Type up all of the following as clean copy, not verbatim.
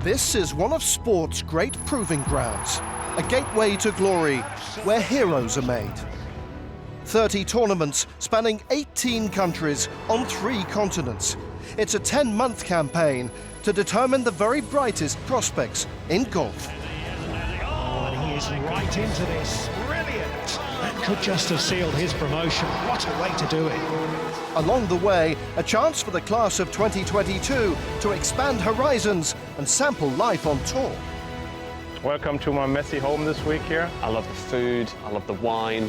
This is one of sport's great proving grounds, a gateway to glory where heroes are made. 30 tournaments spanning 18 countries on 3 continents. It's a 10-month campaign to determine the very brightest prospects in golf. Oh, and he is right into this. Brilliant. That could just have sealed his promotion. What a way to do it. Along the way, a chance for the class of 2022 to expand horizons and sample life on tour. Welcome to my messy home this week here. I love the food, I love the wine.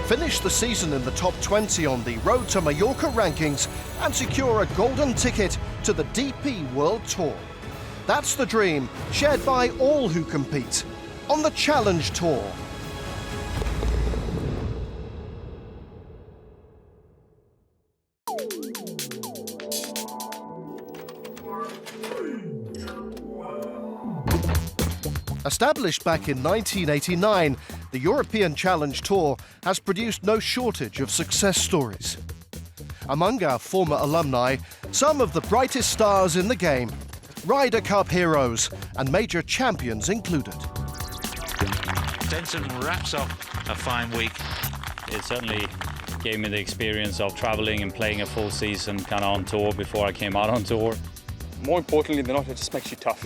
Finish the season in the top 20 on the Road to Majorca rankings and secure a golden ticket to the DP World Tour. That's the dream, shared by all who compete on the Challenge Tour. Established back in 1989, the European Challenge Tour has produced no shortage of success stories. Among our former alumni, some of the brightest stars in the game, Ryder Cup heroes and major champions included. Denson wraps up a fine week. It certainly gave me the experience of traveling and playing a full season kind of on tour before I came out on tour. More importantly than not, it just makes you tough.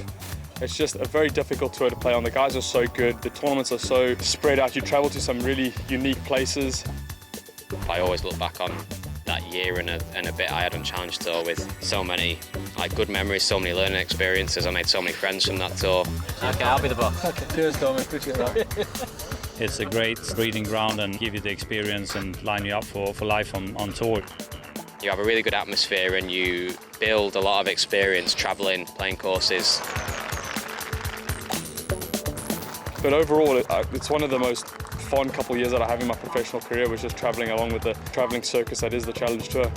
It's just a very difficult tour to play on. The guys are so good, the tournaments are so spread out. You travel to some really unique places. I always look back on that year and a bit I had on Challenge Tour with so many good memories, so many learning experiences. I made so many friends from that tour. Okay, I'll be the boss. Okay. Cheers, Tommy. Appreciate that. It's a great breeding ground and give you the experience and line you up for life on tour. You have a really good atmosphere and you build a lot of experience traveling, playing courses. But overall, it's one of the most fun couple of years that I have in my professional career, was just traveling along with the traveling circus that is the Challenge Tour.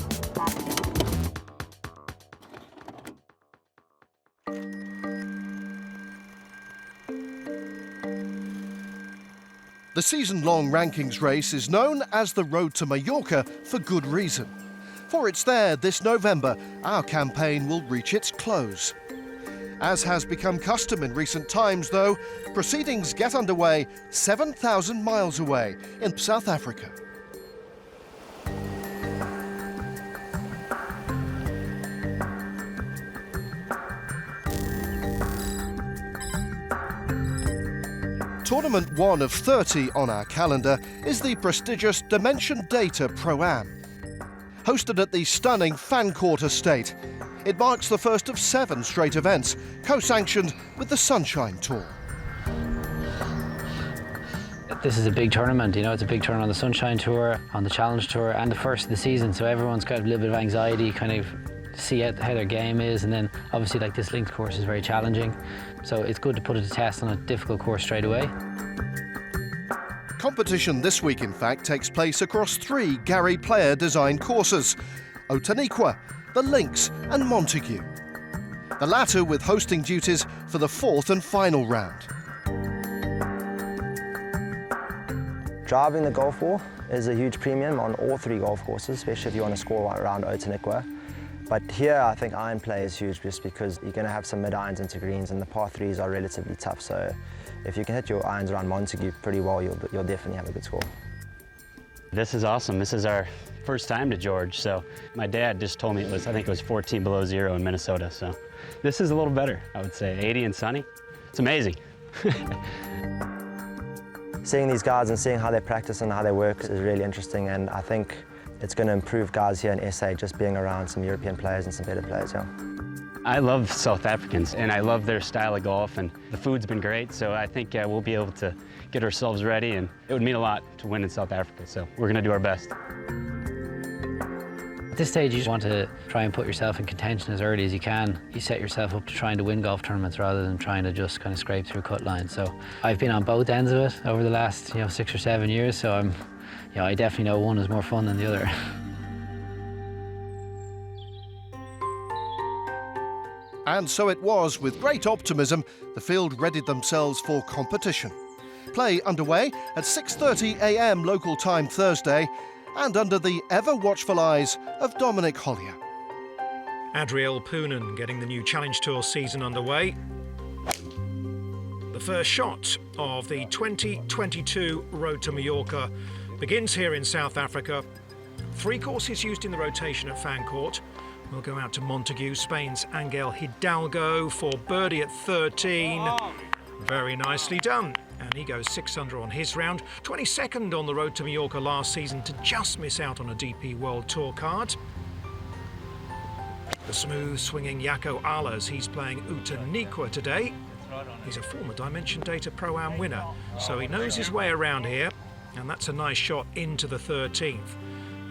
The season-long rankings race is known as the Road to Majorca for good reason. For it's there this November our campaign will reach its close. As has become custom in recent times, though, proceedings get underway 7,000 miles away in South Africa. Tournament 1 of 30 on our calendar is the prestigious Dimension Data Pro-Am. Hosted at the stunning Fancourt Estate, it marks the first of 7 straight events, co-sanctioned with the Sunshine Tour. This is a big tournament, you know, it's a big tournament on the Sunshine Tour, on the Challenge Tour, and the first of the season, so everyone's got a little bit of anxiety, kind of see how their game is, and then obviously like this links course is very challenging, so it's good to put it to test on a difficult course straight away. Competition this week, in fact, takes place across 3 Gary Player-designed courses: Outeniqua, the Links and Montague. The latter with hosting duties for the 4th and final round. Driving the golf ball is a huge premium on all 3 golf courses, especially if you want to score around Outeniqua. But here I think iron play is huge just because you're going to have some mid-irons into greens and the par 3s are relatively tough. So if you can hit your irons around Montague pretty well, you'll definitely have a good score. This is awesome. This is our first time to George, so my dad just told me I think it was 14 below zero in Minnesota, so this is a little better, I would say. 80 and sunny. It's amazing. Seeing these guys and seeing how they practice and how they work is really interesting, and I think it's going to improve guys here in SA just being around some European players and some better players, yeah. I love South Africans, and I love their style of golf, and the food's been great, so I think we'll be able to get ourselves ready, and it would mean a lot to win in South Africa, so we're going to do our best. At this stage, you just want to try and put yourself in contention as early as you can. You set yourself up to trying to win golf tournaments rather than trying to just kind of scrape through cut lines. So I've been on both ends of it over the last 6 or 7 years, so I definitely know one is more fun than the other. And so it was, with great optimism, the field readied themselves for competition. Play underway at 6:30 a.m. local time Thursday, and under the ever-watchful eyes of Dominic Hollier. Adriel Poonen getting the new Challenge Tour season underway. The first shot of the 2022 Road to Majorca begins here in South Africa. 3 courses used in the rotation at Fancourt. We'll go out to Montague, Spain's Angel Hidalgo for birdie at 13. Very nicely done. And he goes 6 under on his round. 22nd on the Road to Majorca last season to just miss out on a DP World Tour card. The smooth swinging Jaco Ahlers, he's playing Utaniqua today. He's a former Dimension Data Pro-Am winner, so he knows his way around here. And that's a nice shot into the 13th.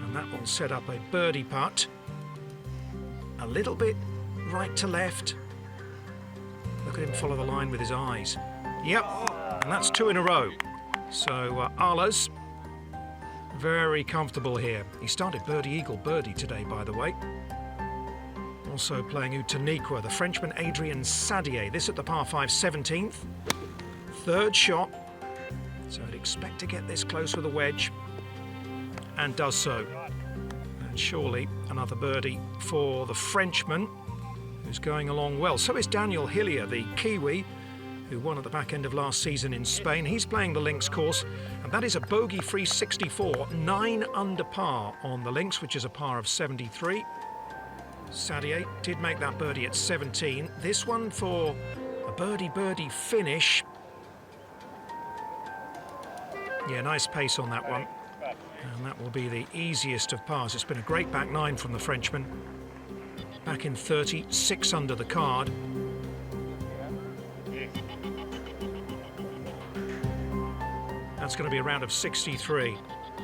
And that will set up a birdie putt. A little bit right to left. Look at him follow the line with his eyes. Yep, and that's 2 in a row. So Ahlers, very comfortable here. He started birdie eagle birdie today, by the way. Also playing Utaniqua, the Frenchman Adrien Sadier. This at the par 5 17th. 3rd shot. So I'd expect to get this close with a wedge. And does so. And surely another birdie for the Frenchman, who's going along well. So is Daniel Hillier, the Kiwi, who won at the back end of last season in Spain. He's playing the links course, and that is a bogey-free 64, 9 under par on the links, which is a par of 73. Sadier did make that birdie at 17. This one for a birdie finish. Yeah, nice pace on that one. And that will be the easiest of pars. It's been a great back 9 from the Frenchman. Back in 30, 6 under the card. That's going to be a round of 63.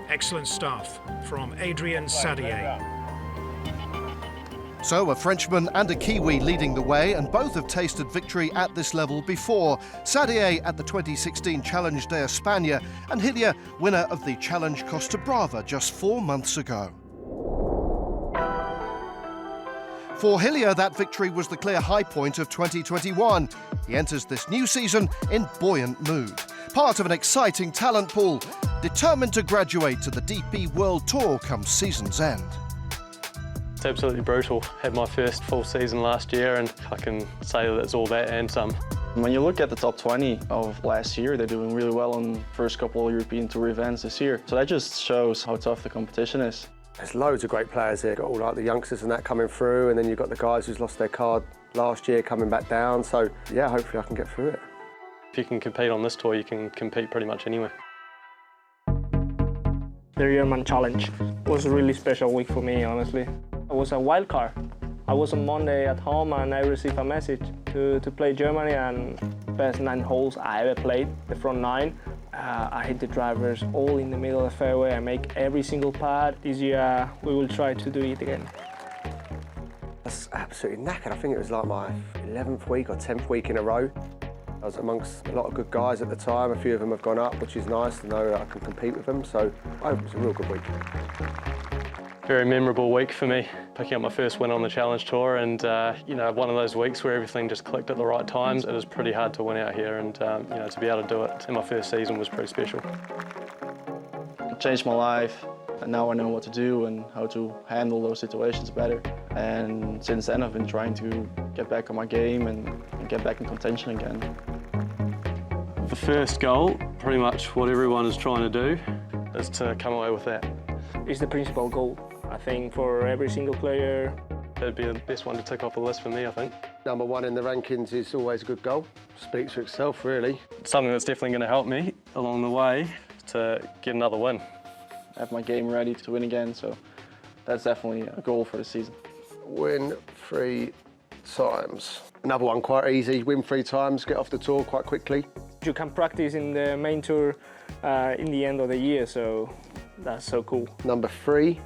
Excellent stuff from Adrien Sadier. So a Frenchman and a Kiwi leading the way, and both have tasted victory at this level before. Sadier at the 2016 Challenge de España, and Hillier, winner of the Challenge Costa Brava just 4 months ago. For Hillier, that victory was the clear high point of 2021. He enters this new season in buoyant mood, part of an exciting talent pool, determined to graduate to the DP World Tour come season's end. It's absolutely brutal. Had my first full season last year, and I can say that it's all that and some. When you look at the top 20 of last year, they're doing really well on the first couple of European Tour events this year. So that just shows how tough the competition is. There's loads of great players here. Got all like the youngsters and that coming through, and then you've got the guys who's lost their card last year coming back down. So yeah, hopefully I can get through it. If you can compete on this tour, you can compete pretty much anywhere. The German Challenge was a really special week for me, honestly. I was a wild card. I was on Monday at home and I received a message to play Germany, and best 9 holes I ever played, the front 9. I hit the drivers all in the middle of the fairway. I make every single putt. This year we will try to do it again. That's absolutely knackered. I think it was like my 11th week or 10th week in a row. I was amongst a lot of good guys at the time. A few of them have gone up, which is nice to know that I can compete with them. So I hope it was a real good week. Very memorable week for me, picking up my first win on the Challenge Tour, and you know, one of those weeks where everything just clicked at the right times. It was pretty hard to win out here, and you know, to be able to do it in my first season was pretty special. It changed my life, and now I know what to do and how to handle those situations better. And since then I've been trying to get back on my game and get back in contention again. The first goal, pretty much what everyone is trying to do, is to come away with that. It's the principal goal, I think, for every single player. That'd be the best one to tick off the list for me, I think. Number 1 in the rankings is always a good goal. Speaks for itself, really. Something that's definitely going to help me along the way to get another win. I have my game ready to win again, so that's definitely a goal for the season. Win 3 times. Another one quite easy, win 3 times, get off the tour quite quickly. You can practice in the main tour in the end of the year, so that's so cool. Number 3,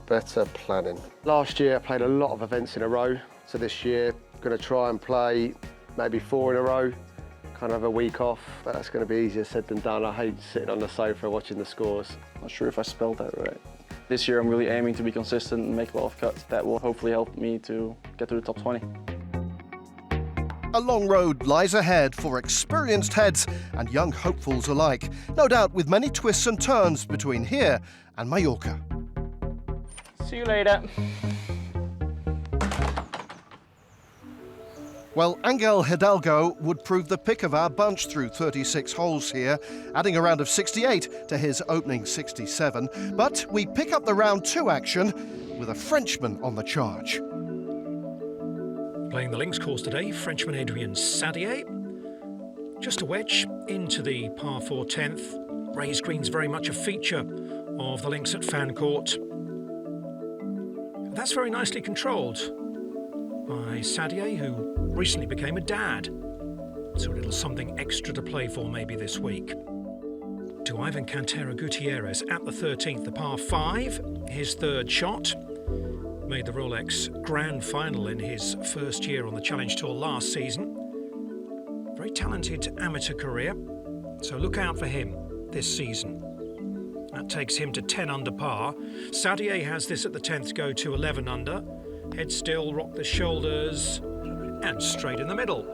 better planning. Last year I played a lot of events in a row, so this year I'm going to try and play maybe 4 in a row, kind of a week off, but that's going to be easier said than done. I hate sitting on the sofa watching the scores. Not sure if I spelled that right. This year I'm really aiming to be consistent and make a lot of cuts. That will hopefully help me to get to the top 20. A long road lies ahead for experienced heads and young hopefuls alike, no doubt with many twists and turns between here and Majorca. See you later. Well, Angel Hidalgo would prove the pick of our bunch through 36 holes here, adding a round of 68 to his opening 67. But we pick up the round 2 action with a Frenchman on the charge. Playing the links course today, Frenchman Adrien Sadier. Just a wedge into the par 4 10th. Raised green's very much a feature of the links at Fancourt. That's very nicely controlled by Sadier, who recently became a dad. So a little something extra to play for maybe this week. To Ivan Cantera Gutierrez at the 13th, the par 5, his third shot. Made the Rolex Grand Final in his first year on the Challenge Tour last season. Very talented amateur career, so look out for him this season. That takes him to 10 under par. Sadier has this at the 10th to go to 11 under. Head still, rock the shoulders, and straight in the middle.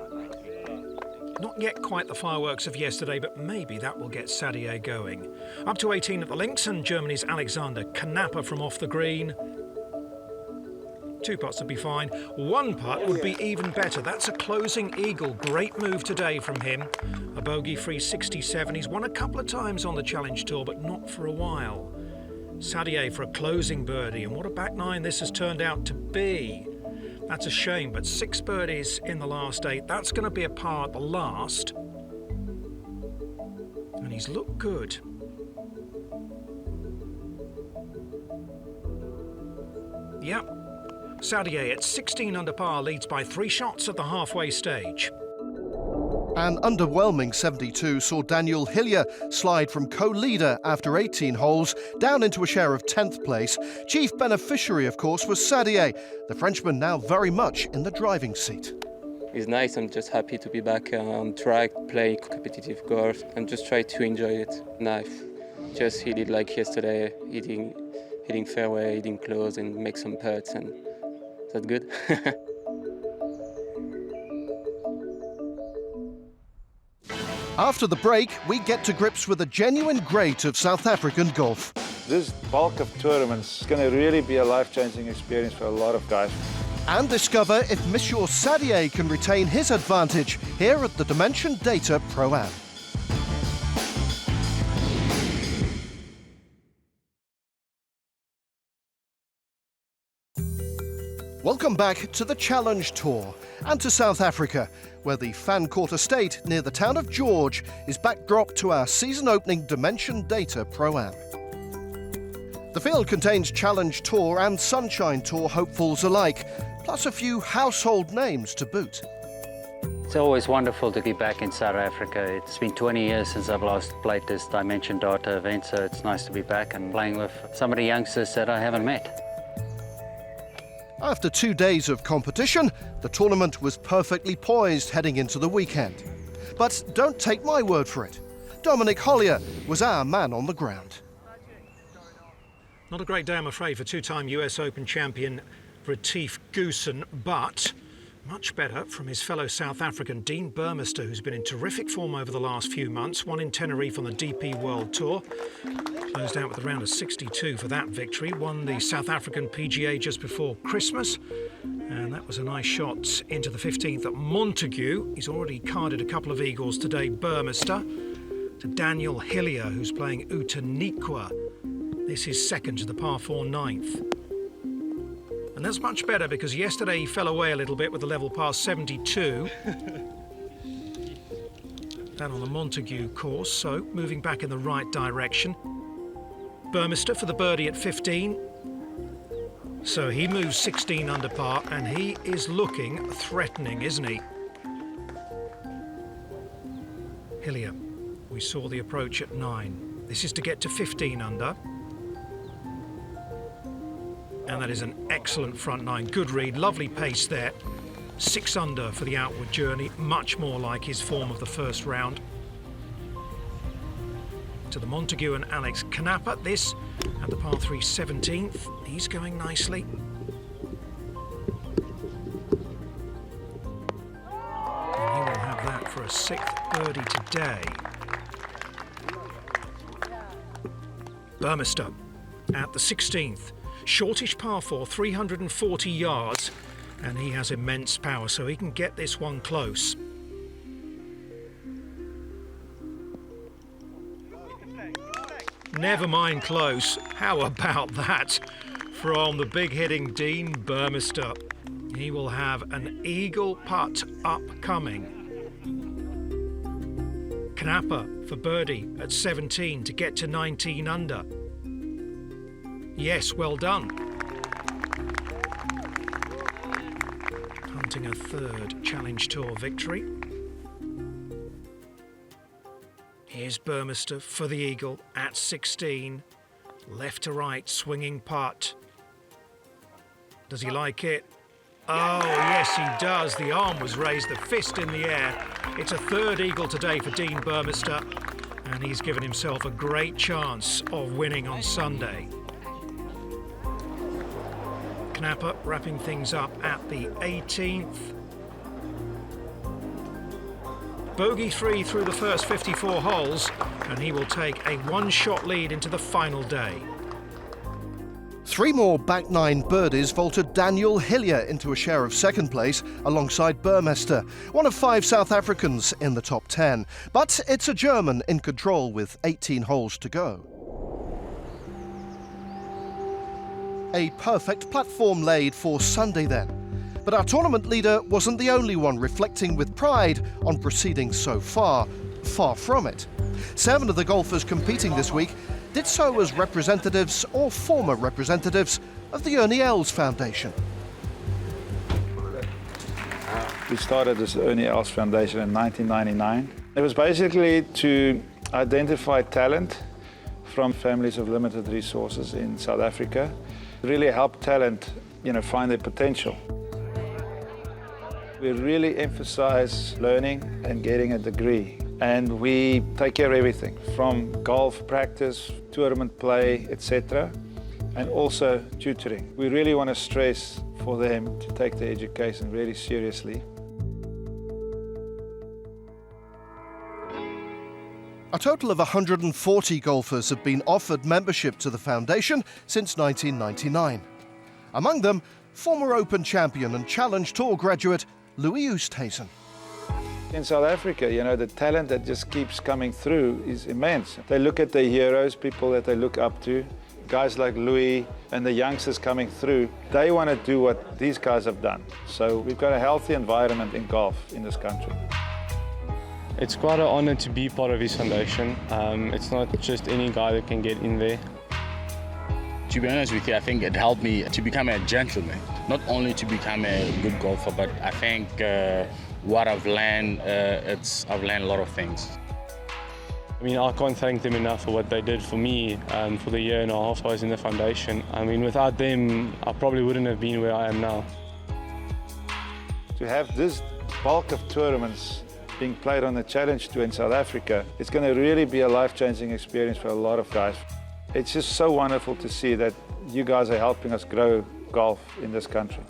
Not yet quite the fireworks of yesterday, but maybe that will get Sadier going. Up to 18 at the links, and Germany's Alexander Knappe from off the green. 2 putts would be fine. 1 putt would be even better. That's a closing eagle. Great move today from him. A bogey-free 67. He's won a couple of times on the Challenge Tour, but not for a while. Sadier for a closing birdie, and what a back nine this has turned out to be. That's a shame, but 6 birdies in the last 8. That's going to be a par at the last. And he's looked good. Yep. Sadier at 16 under par leads by 3 shots at the halfway stage. An underwhelming 72 saw Daniel Hillier slide from co-leader after 18 holes down into a share of 10th place. Chief beneficiary, of course, was Sadier, the Frenchman now very much in the driving seat. It's nice. I'm just happy to be back on track, play competitive golf, and just try to enjoy it. And I've just hit it like yesterday, hitting fairway, hitting close, and make some putts, and that's good. After the break, we get to grips with a genuine great of South African golf. This bulk of tournaments is going to really be a life-changing experience for a lot of guys. And discover if Monsieur Sadier can retain his advantage here at the Dimension Data Pro-Am. Welcome back to the Challenge Tour and to South Africa, where the Fancourt estate near the town of George is backdrop to our season-opening Dimension Data Pro-Am. The field contains Challenge Tour and Sunshine Tour hopefuls alike, plus a few household names to boot. It's always wonderful to be back in South Africa. It's been 20 years since I've last played this Dimension Data event, so it's nice to be back and playing with some of the youngsters that I haven't met. After 2 days of competition, the tournament was perfectly poised heading into the weekend. But don't take my word for it. Dominic Hollier was our man on the ground. Not a great day, I'm afraid, for 2-time US Open champion Retief Goosen, but much better from his fellow South African Dean Burmester, who's been in terrific form over the last few months. Won in Tenerife on the DP World Tour. Closed out with a round of 62 for that victory. Won the South African PGA just before Christmas. And that was a nice shot into the 15th at Montague. He's already carded a couple of eagles today, Burmester. To Daniel Hillier, who's playing Utaniqua. This is second to the par 4 9th. And that's much better because yesterday he fell away a little bit with the level par 72. That on the Montague course, so moving back in the right direction. Burmester for the birdie at 15. So he moves 16 under par and he is looking threatening, isn't he? Hillier, we saw the approach at 9. This is to get to 15 under. And that is an excellent front 9. Good read, lovely pace there. 6 under for the outward journey, much more like his form of the first round. To the Montague and Alex Knappe, this at the par 3 17th. He's going nicely. He will have that for a 6th birdie today. Burmester at the 16th. Shortish par 4, 340 yards. And he has immense power, so he can get this one close. Never mind close. How about that from the big hitting Dean Burmester? He will have an eagle putt upcoming. Knappe for birdie at 17 to get to 19 under. Yes, well done. Hunting a third Challenge Tour victory. Here's Burmester for the eagle at 16. Left to right, swinging putt. Does he like it? Oh, yes, he does. The arm was raised, the fist in the air. It's a third eagle today for Dean Burmester, and he's given himself a great chance of winning on Sunday. Knappe wrapping things up at the 18th. Bogey 3 through the first 54 holes, and he will take a one-shot lead into the final day. 3 more back 9 birdies vaulted Daniel Hillier into a share of second place alongside Burmester, one of 5 South Africans in the top 10. But it's a German in control with 18 holes to go. A perfect platform laid for Sunday then. But our tournament leader wasn't the only one reflecting with pride on proceedings so far. Far from it. 7 of the golfers competing this week did so as representatives or former representatives of the Ernie Els Foundation. We started this Ernie Els Foundation in 1999. It was basically to identify talent from families of limited resources in South Africa, really help talent, find their potential. We really emphasize learning and getting a degree. And we take care of everything from golf practice, tournament play, etc. And also tutoring. We really want to stress for them to take their education really seriously. A total of 140 golfers have been offered membership to the foundation since 1999. Among them, former Open champion and Challenge Tour graduate Louis Oosthuizen. In South Africa, the talent that just keeps coming through is immense. They look at their heroes, people that they look up to, guys like Louis and the youngsters coming through. They want to do what these guys have done. So we've got a healthy environment in golf in this country. It's quite an honour to be part of his foundation. It's not just any guy that can get in there. To be honest with you, I think it helped me to become a gentleman. Not only to become a good golfer, but I think what I've learned, I've learned a lot of things. I mean, I can't thank them enough for what they did for me for the year and a half I was in the foundation. I mean, without them, I probably wouldn't have been where I am now. To have this bulk of tournaments being played on the Challenge Tour in South Africa, it's going to really be a life-changing experience for a lot of guys. It's just so wonderful to see that you guys are helping us grow golf in this country.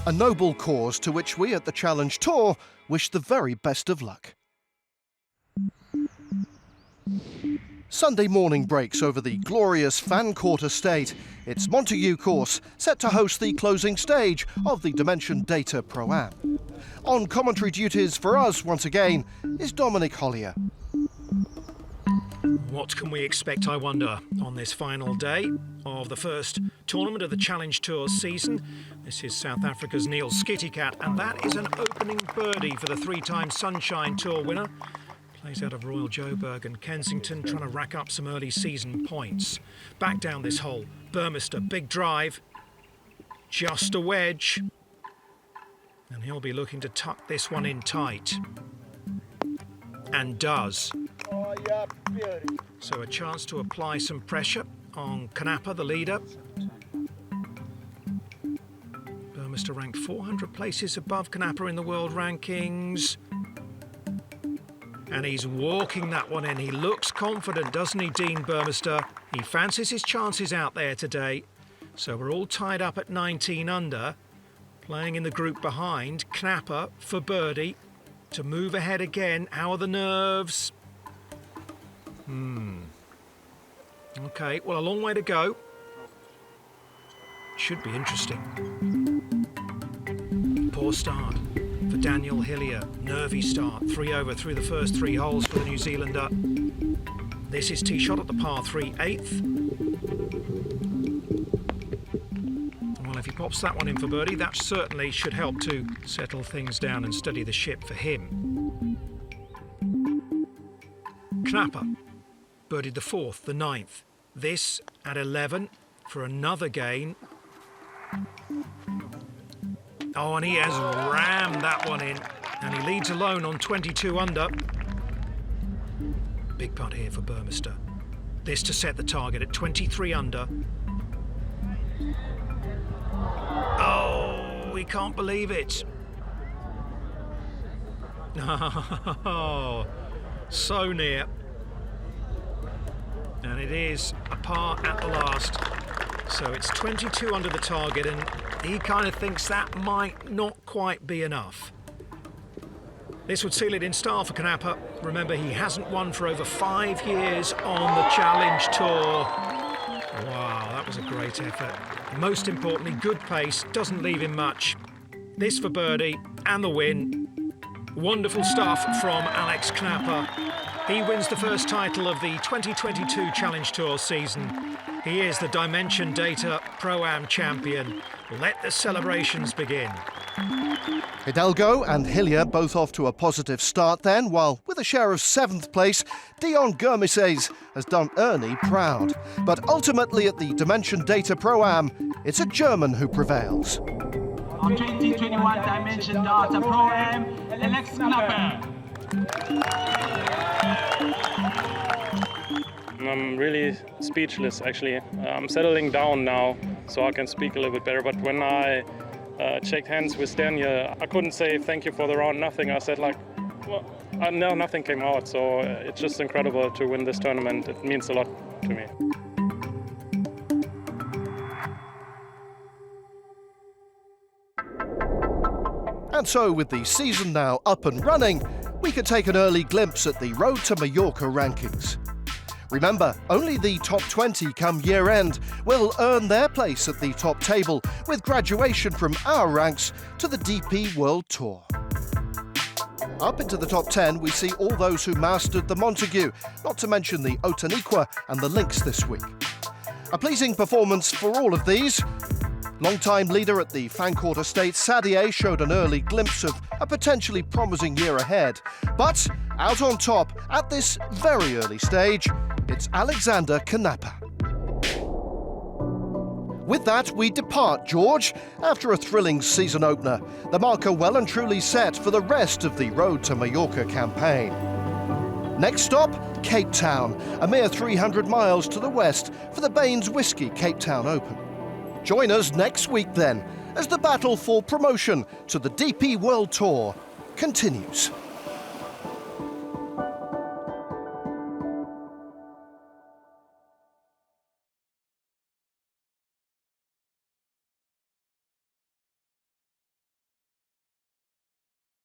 A noble cause to which we at the Challenge Tour wish the very best of luck. Sunday morning breaks over the glorious Fancourt Estate. It's Montague course, set to host the closing stage of the Dimension Data Pro-Am. On commentary duties for us, once again, is Dominic Hollier. What can we expect, I wonder, on this final day of the first tournament of the Challenge Tour season? This is South Africa's Neil Skittycat, and that is an opening birdie for the 3-time Sunshine Tour winner. Plays out of Royal Joburg and Kensington, trying to rack up some early season points. Back down this hole, Burmester, big drive, just a wedge. And he'll be looking to tuck this one in tight. And does. So a chance to apply some pressure on Knappe, the leader. Burmester ranked 400 places above Knappe in the world rankings. And he's walking that one in. He looks confident, doesn't he, Dean Burmester? He fancies his chances out there today. So we're all tied up at 19 under. Playing in the group behind, Knappe for birdie. To move ahead again. How are the nerves? Okay, well, a long way to go. Should be interesting. Poor start for Daniel Hillier. Nervy start. 3 over through the first 3 holes for the New Zealander. This is tee shot at the par 3 8th. Well, if he pops that one in for birdie, that certainly should help to settle things down and steady the ship for him. Knappe birdied the 4th, the 9th. This at 11 for another gain. Oh, and he has rammed that one in, and he leads alone on 22 under. Big putt here for Burmester. This to set the target at 23 under. Oh, we can't believe it. Oh, so near. And it is a par at the last. So it's 22 under the target, and he kind of thinks that might not quite be enough. This would seal it in style for Knappe. Remember, he hasn't won for over 5 years on the Challenge Tour. Wow, that was a great effort. Most importantly, good pace, doesn't leave him much. This for birdie and the win. Wonderful stuff from Alex Knappe. He wins the first title of the 2022 Challenge Tour season. He is the Dimension Data Pro-Am champion. Let the celebrations begin. Hidalgo and Hillier both off to a positive start then, while with a share of 7th place, Dion Gurmises has done Ernie proud. But ultimately at the Dimension Data Pro-Am, it's a German who prevails. On 2021 Dimension Data Pro-Am, Alex Knappe. I'm really speechless, actually. I'm settling down now, so I can speak a little bit better. But when I checked hands with Daniel, I couldn't say thank you for the round, nothing. I said like, well, no, nothing came out. So it's just incredible to win this tournament. It means a lot to me. And so with the season now up and running, we can take an early glimpse at the Road to Majorca rankings. Remember, only the top 20 come year-end will earn their place at the top table, with graduation from our ranks to the DP World Tour. Up into the top 10, we see all those who mastered the Montague, not to mention the Otaniqua and the Lynx this week. A pleasing performance for all of these. Long-time leader at the Fancourt Estate, Sadier showed an early glimpse of a potentially promising year ahead. But out on top, at this very early stage, it's Alexander Knappe. With that, we depart George. After a thrilling season opener, the marker well and truly set for the rest of the Road to Majorca campaign. Next stop, Cape Town, a mere 300 miles to the west for the Baines Whisky Cape Town Open. Join us next week then, as the battle for promotion to the DP World Tour continues.